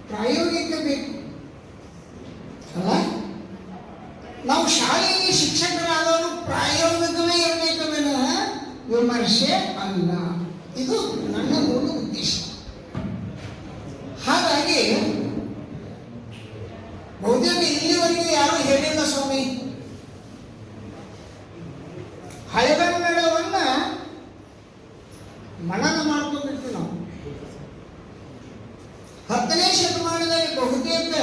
ಪ್ರಾಯೋಗಿಕ ಬೇಕು ಅಲ್ಲ. ನಾವು ಶಾಲೆಯಲ್ಲಿ ಶಿಕ್ಷಕರಾದವರು ಪ್ರಾಯೋಗಿಕವೇ ಇರಬೇಕವೇನ ವಿಮರ್ಶೆ ಅಲ್ಲ. ಇದು ನನ್ನ ಮೂಲ ಉದ್ದೇಶ. ಹಾಗಾಗಿ ಬಹುತೇಕ ಇಲ್ಲಿವರೆಗೆ ಯಾರು ಹೇಳಿಲ್ಲ ಸ್ವಾಮಿ, ಹಳೆಗನ್ನಡವನ್ನ ಮನನ ಮಾಡ್ಕೊಂಡಿರ್ತೀವಿ ನಾವು. 10ನೇ ಶತಮಾನದಲ್ಲಿ ಬಹುತೇಕ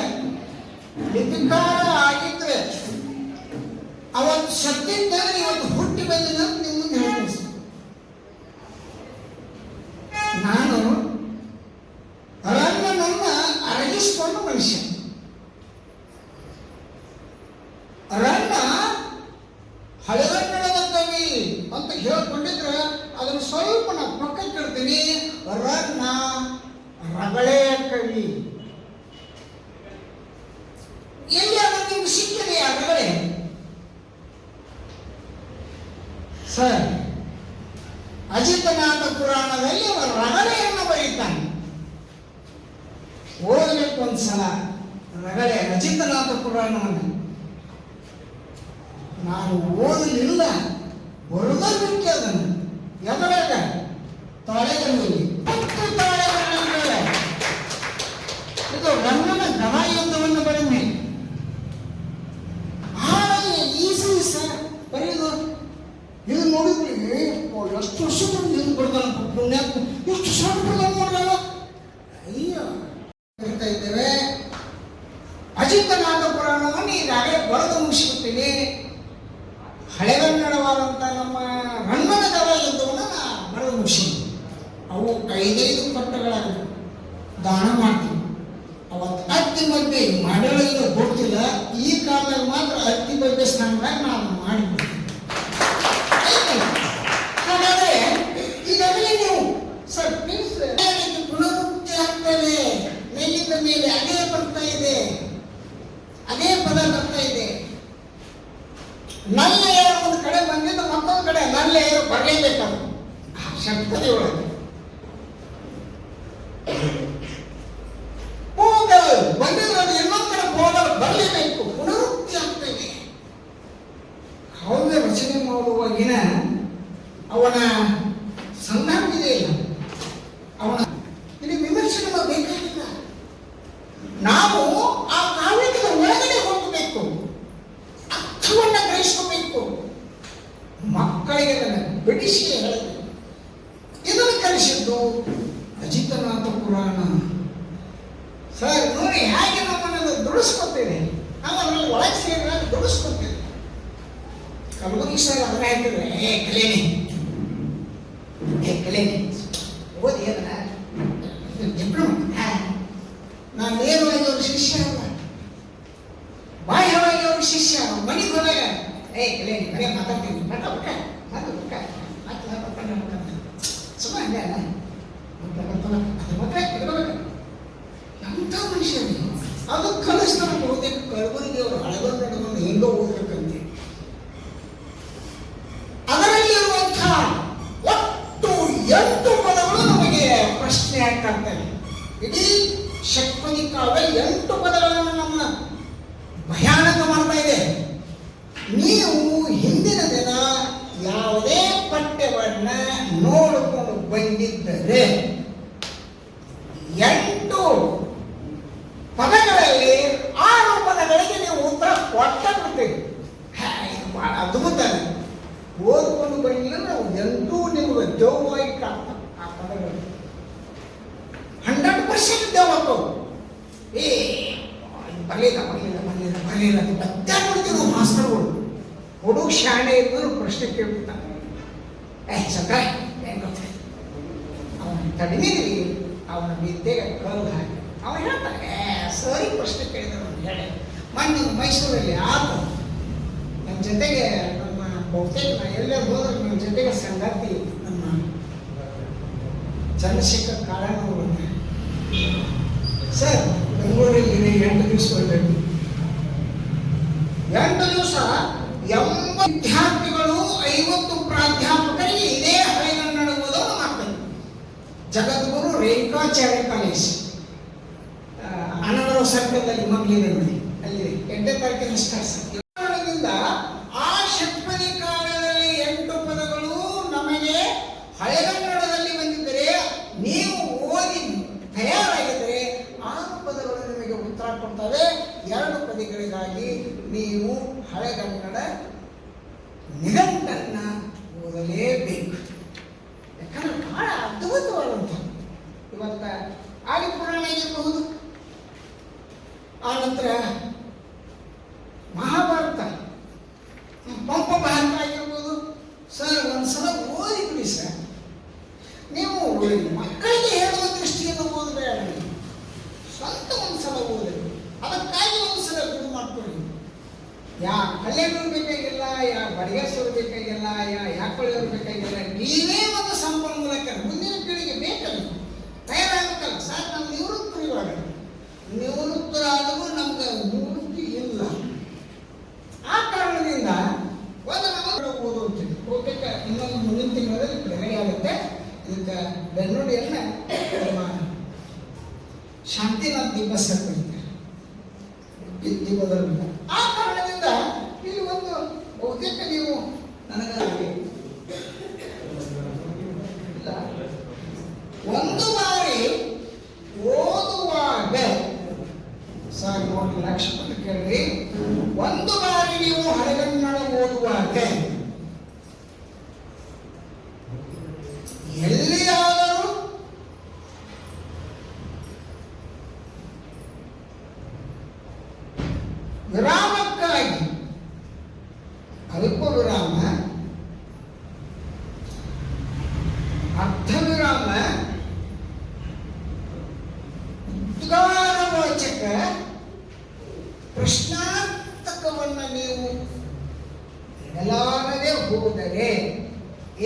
ಲಿಪಿಕಾರ ಆಗಿದ್ರೆ ಅವತ್ತು ಸತ್ತಿದ್ದರೆ ಇವತ್ತು ಹುಟ್ಟಿ ಬಂದಿಲ್ಲ ಅಂತ ನಿಮ್ಗೆ ಹೇಳ್ತೀನಿ. ನಾನು ರನ್ನನನ್ನ ಅರಗಿಸಿಕೊಂಡ ಮನುಷ್ಯ. ರನ್ನ ಹಳೆಗನ್ನಡದ ಕವಿ ಅಂತ ಹೇಳ್ಕೊಂಡಿದ್ರೆ ಅದನ್ನು ಸ್ವಲ್ಪ ನಾನು ಪಕ್ಕಕ್ಕೆ ಇಡ್ತೀನಿ. ರನ್ನ ರಗಳೆಯ ಕವಿ. ಎಲ್ಲಿ ಅದು ನಿಮ್ಗೆ ಸಿಕ್ಕಿದೆ ಆ ರಗಳೆ? ಸರ್, ಅಜಿತನಾಥ ಪುರಾಣದಲ್ಲಿ ಅವರ ರಗಳೆಯನ್ನು ಬರೀತಾನೆ. ಓದಬೇಕು ಒಂದ್ಸಲ ರಗಳೆ ಅಜಿತನಾಥ ಪುರಾಣವನ್ನು. ನಾನು ಓದಲಿಲ್ಲ, ಬರುದ ಬಿಟ್ಟೆ ಅದನ್ನು. ಎದರಾಗ ತಾಳೆಗಣ್ಣಲ್ಲಿ ತಾಳೆಗಣ್ಣ. ಇದು ರನ್ನನ ಗದಾಯುದ್ಧವನ್ನು ಬರೆದ್ನೆ. ಈಸಿ ಸರ್ ಬರೆಯೋದು. ಇದು ನೋಡಿದ್ರಿ ಎಷ್ಟು ವರ್ಷ ಇದು ಬರ್ತಾನ ಪುಣ್ಯ, ಎಷ್ಟು ಸಣ್ಣ ಬರ್ತಾನ ನೋಡ್ರಲ್ಲ. ಅಯ್ಯೋ ಹೇಳ್ತಾ ಇದ್ದೇವೆ. ಅಜಿತನಾಥ ಪುರಾಣವನ್ನು ಈಗಾಗಲೇ ಬರೆದು ಮುಗಿಸಿಬಿಟ್ಟಿನಿ. ಹಳೆಗನ್ನಡವಾದಂಥ ನಮ್ಮ ರನ್ನನ ಗದಾಯುದ್ಧವನ್ನು ನಾ ಬರೆದು ಮುಗಿಸಿನಿ. ಅವು 5 ಪಟ್ಟಗಳಾಗಲಿ ದಾನ ಮಾಡ್ತೀವಿ. ಅವತ್ತು ಅತ್ತಿ ಬಗ್ಗೆ ಮಾಡಲಿಲ್ಲ ಗೊತ್ತಿಲ್ಲ. ಈ ಕಾಲದಲ್ಲಿ ಮಾತ್ರ ಅತ್ತಿ ಬಗ್ಗೆ ಸ್ಥಾನದಾಗ ನಾನು ಮಾಡಿಬಿಡ್ತೀನಿ. ಹಾಗಾದ್ರೆ ಈಗಾಗಲೇ ನೀವು ಸರ್ ಪ್ಲೀಸ್ ಪುನರುಕ್ತಿ ಆಗ್ತದೆ. ಮೇಲಿಂದ ಮೇಲೆ ಅದೇ ಬರ್ತಾ ಇದೆ, ಅದೇ ಪದ ಬರ್ತಾ ಇದೆ. ನಲ್ಲ ಏರು ಒಂದು ಕಡೆ ಬಂದಿದ್ದು ಮತ್ತೊಂದು ಕಡೆ ನಲ್ಲ ಏರು ಬರಲೇಬೇಕಾದ್ರು ಶಬ್ದದ ಒಳಗೆ ಹೋಗಲ್ ಬಂದಿದ್ರೆ ಅದು ಇನ್ನೊಂದು ಕಡೆ ಹೋಗಲು ಬರಲೇಬೇಕು. ಪುನರುಕ್ತಿ ಆಗ್ತದೆ. ಕಾವ್ಯ ರಚನೆ ಮಾಡುವಾಗಿನ ಅವನ ಸಂದರ್ಭವಿದೆ ಇಲ್ಲ, ಅವನ ಇಲ್ಲಿ ವಿಮರ್ಶೆ ಬೇಕಾಗಿಲ್ಲ. ನಾವು ಆ ಕಾವ್ಯದ ಒಳಗಡೆ ಹೋಗಬೇಕು, ಅರ್ಥವನ್ನು ಗ್ರಹಿಸಬೇಕು. ಮಕ್ಕಳಿಗೆ ಅದನ್ನು ಬಿಡಿಸಿ ಹೇಳಬೇಕು. ಇದನ್ನು ಕಲಿಸಿದ್ದು ಅಜಿತನಾಥ ಪುರಾಣ. ಸರ್ ನೋಡಿ ಹೇಗೆ ನಮ್ಮನ್ನು ದುಡಿಸ್ಕೊತೇವೆ. ನಾವು ಅದರಲ್ಲಿ ಒಳಗೆ ಸೇರಿದಾಗ ದುಡಿಸ್ಕೊತೇವೆ. ಕಲಬುರ್ಗಿ ಸರ್ ಅದನ್ನ ಹೇಳ್ತಿದ್ರೆ ಕಲೇನೆ ಓದಿ ಅದನ್ನ ನಾನು ನೇರವಾಗಿ ಅವ್ರ ಶಿಷ್ಯ ಅಲ್ಲ, ಬಾಹ್ಯವಾಗಿ ಅವ್ರ ಶಿಷ್ಯ. ಮನೆಗೆ ಹೋದಾಗ ಕಲೇನಿ ಮನೆ ಮಾತಾಡ್ತೀನಿ ಸುಮ್ಮನೆ ಹಂಗೆ ಅಲ್ಲ. ಎಂಥ ಮನುಷ್ಯ ಅದು ಕಲಿಸ್ತಾನ. ಬಹುತೇಕ ಕಲಬುರ್ಗಿ ಅವರು ಹಳೆಗನ್ನಡವನ್ನು ಹೆಂಗೋ ಓದಬೇಕಂತೆ. ಅದರಲ್ಲಿರುವಂತಹ ಒಟ್ಟು 8 ಪದಗಳು ನಮಗೆ ಪ್ರಶ್ನೆ ಆಗ್ತವೆ. ಇಡೀ ಷಟ್ಪದಿ ಕಾವ್ಯ 8 ಪದಗಳನ್ನು ನಮ್ಮ ಭಯಾನಕ ಮಾಡ್ತಾ ಇದೆ. ನೀವು ಹಿಂದಿನ ದಿನ ಯಾವುದೇ ಪಠ್ಯವನ್ನ ನೋಡಿಕೊಂಡು ಬಂದಿದ್ದರೆ 8 ಪದಗಳಲ್ಲಿ 6 ಪದಗಳಿಗೆ ನೀವು ಉತ್ತರ ಕೊಟ್ಟ ಬಿಡ್ತೀವಿ. ಇದು ಬಹಳ ಅದ್ಭುತ. ಓದ್ಕೊಂಡು ಬರಲಿಲ್ಲ ನಾವು 8 ನಿಮಗೆ ದೇವವಾಗಿ ಕಾಣ್ತವೆ. ಆ ಪದಗಳು 100% ದೇವತ್ತು. ಬರಲಿಲ್ಲ ಬದ್ಯ ನೋಡ್ತೀವಿ ನಾವು. ಮಾಸ್ತರ್ಗಳು ಹುಡುಗ ಶಾಣೆ ಇದ್ದರು ಪ್ರಶ್ನೆ ಕೇಳ್ಬಿಡ್ತಾನೆ. ಚಂದ್ರ ಏನು ಗೊತ್ತೇ ಅವನ ತಡಿಮೀರಿ ಅವನ ವಿದ್ಯೆಗೆ ಕಲ್ಲು ಹಾಕಿ ಅವನು ಹೇಳ್ತಾನೆ ಸರಿ ಪ್ರಶ್ನೆ ಕೇಳಿದ್ರು ಅಂತ ಹೇಳಿ. ಮೊನ್ನೆ ಮೈಸೂರಲ್ಲಿ ಆತ ನಮ್ಮ ಜೊತೆಗೆ ನಮ್ಮ ಬಹುತೇಕ ನಾ ಎಲ್ಲೇ ಹೋದ್ರೆ ನಮ್ಮ ಜೊತೆಗೆ ಸಂಗಾತಿ ನಮ್ಮ ಚಂದ್ರಶೇಖರ್ ಕಾಳನವರು ಸರ್ ಬೆಂಗಳೂರಲ್ಲಿ 8 ದಿವಸ ಬರಬೇಕು. 8 ದಿವಸ 80 ವಿದ್ಯಾರ್ಥಿಗಳು 50 ಪ್ರಾಧ್ಯಾಪಕರಿಗೆ ಇದೇ ಹಳೆಗನ್ನಡ ಓದೋದು ಮಾಡ್ತಾರೆ. ಜಗದ್ಗುರು ರೇಣುಕಾಚಾರ್ಯ ಕಾಲೇಜ್ ಸರ್ಕಲ್ನಲ್ಲಿ ಮಗಳಿದೆ ನೋಡಿ, ಅಲ್ಲಿ 8ನೇ ತಾರೀಕಿನ ಸ್ಟಾರ್ಟ್. ಕಾರಣದಿಂದ ಆ ಷಟ್ಪದಿ ಕಾಲದಲ್ಲಿ 8 ಪದಗಳು ನಮಗೆ ಹಳೆಗನ್ನಡದಲ್ಲಿ ಬಂದಿದ್ದರೆ, ನೀವು ಓದಿ ತಯಾರಾಗಿದ್ದರೆ 6 ಪದಗಳು ನಿಮಗೆ ಉತ್ತರ ಕೊಡ್ತವೆ. 2 ಪದಗಳಿಗಾಗಿ ನೀವು ಹಳೆಗನ್ನಡ ನಿಘಂಟನ್ನ ಓದಲೇಬೇಕು. ಯಾಕಂದ್ರೆ ಬಹಳ ಅದ್ಭುತವಾದಂಥ ಇವತ್ತ ಆದಿಪುರಾಣ ಆಗಿರಬಹುದು, ಆನಂತರ ಮಹಾಭಾರತ, ಪಂಪ ಭಾರತ ಆಗಿರ್ಬೋದು. ಸರ್ ಒಂದ್ಸಲ ಓದಿಬಿಡಿ ಸರ್. ನೀವು ಮಕ್ಕಳಿಗೆ ಹೇಳುವ ದೃಷ್ಟಿಯನ್ನು ಓದಬೇಡ, ಸ್ವಂತ ಒಂದ್ಸಲ ಓದಬೇಕು. ಅದಕ್ಕಾಗಿ ಒಂದ್ಸಲ ಗುರು ಮಾಡ್ಕೊಳ್ಳಿ. ಯಾ ಕಲ್ಯಾಣರು ಬೇಕಾಗಿಲ್ಲ, ಯಾ ಬಡಿಗೆಸರು ಬೇಕಾಗಿಲ್ಲ, ಯಾ ಯಾಕೊಳ್ಳಿಯವರು ಬೇಕಾಗಿಲ್ಲ. ನೀವೇ ಒಂದು ಸಂಪನ್ಮೂಲಕ್ಕೆ ಮುಂದಿನ ಪೀಳಿಗೆ ಬೇಕಲ್ಲ, ತಯಾರಾಗಬೇಕಲ್ಲ. ಸರ್ ನಮ್ಮ ನಿವೃತ್ತರು ಇವಾಗ ನಿವೃತ್ತರಾದರೂ ನಮ್ಗೆ ನಿವೃತ್ತಿ ಇಲ್ಲ. ಆ ಕಾರಣದಿಂದ ಒಂದು ನಾವು ಓದುತ್ತೀವಿ. ಓದಬೇಕ ಇನ್ನೊಂದು ಮುಂದಿನ ತಿಂಗಳಲ್ಲಿ ಬಿಡುಗಡೆ ಆಗುತ್ತೆ. ಇದಕ್ಕೆ ಬೆನ್ನುಡಿಯನ್ನು ನಮ್ಮ ಶಾಂತಿನಾಥ್ ದಿಬ್ಬಸ್ ಕರೀತಾರೆ, ದಿಬ್ಬದಲ್ಲಿ. ಆ ಕಾರಣದಿಂದ ಇಲ್ಲಿ ಒಂದು ಬಹುತೇಕ ನೀವು ನನಗಾಗಿ ಒಂದು ಬಾರಿ ಓದುವಾಗ ಸರ್ ನೋಡಿ, ಲಕ್ಷ್ಮಣ ಕೇಳ್ರಿ, ಒಂದು ಬಾರಿ ನೀವು ಹಳೆಗನ್ನಡ ಓದುವಾಗ ಎಲ್ಲಿಯಾದರೂ ವಿರಾಮಕ್ಕಾಗಿ ಅಲ್ಪ ವಿರಾಮ, ಅರ್ಧ ವಿರಾಮ, ಉದ್ಗಾರವಾಚಕ, ಪ್ರಶ್ನಾರ್ಥಕವನ್ನು ನೀವು ಎಲ್ಲಾರದೇ ಹೋದರೆ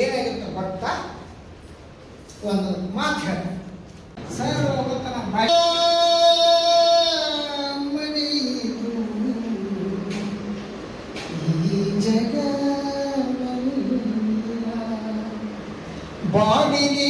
ಏನಾಗುತ್ತೆ ಬರ್ತಾ ಒಂದು ಮಾತು ಹೇಳ ಸರ್ ಹೋಗುತ್ತಾನ ಬಾಡಿಗೆ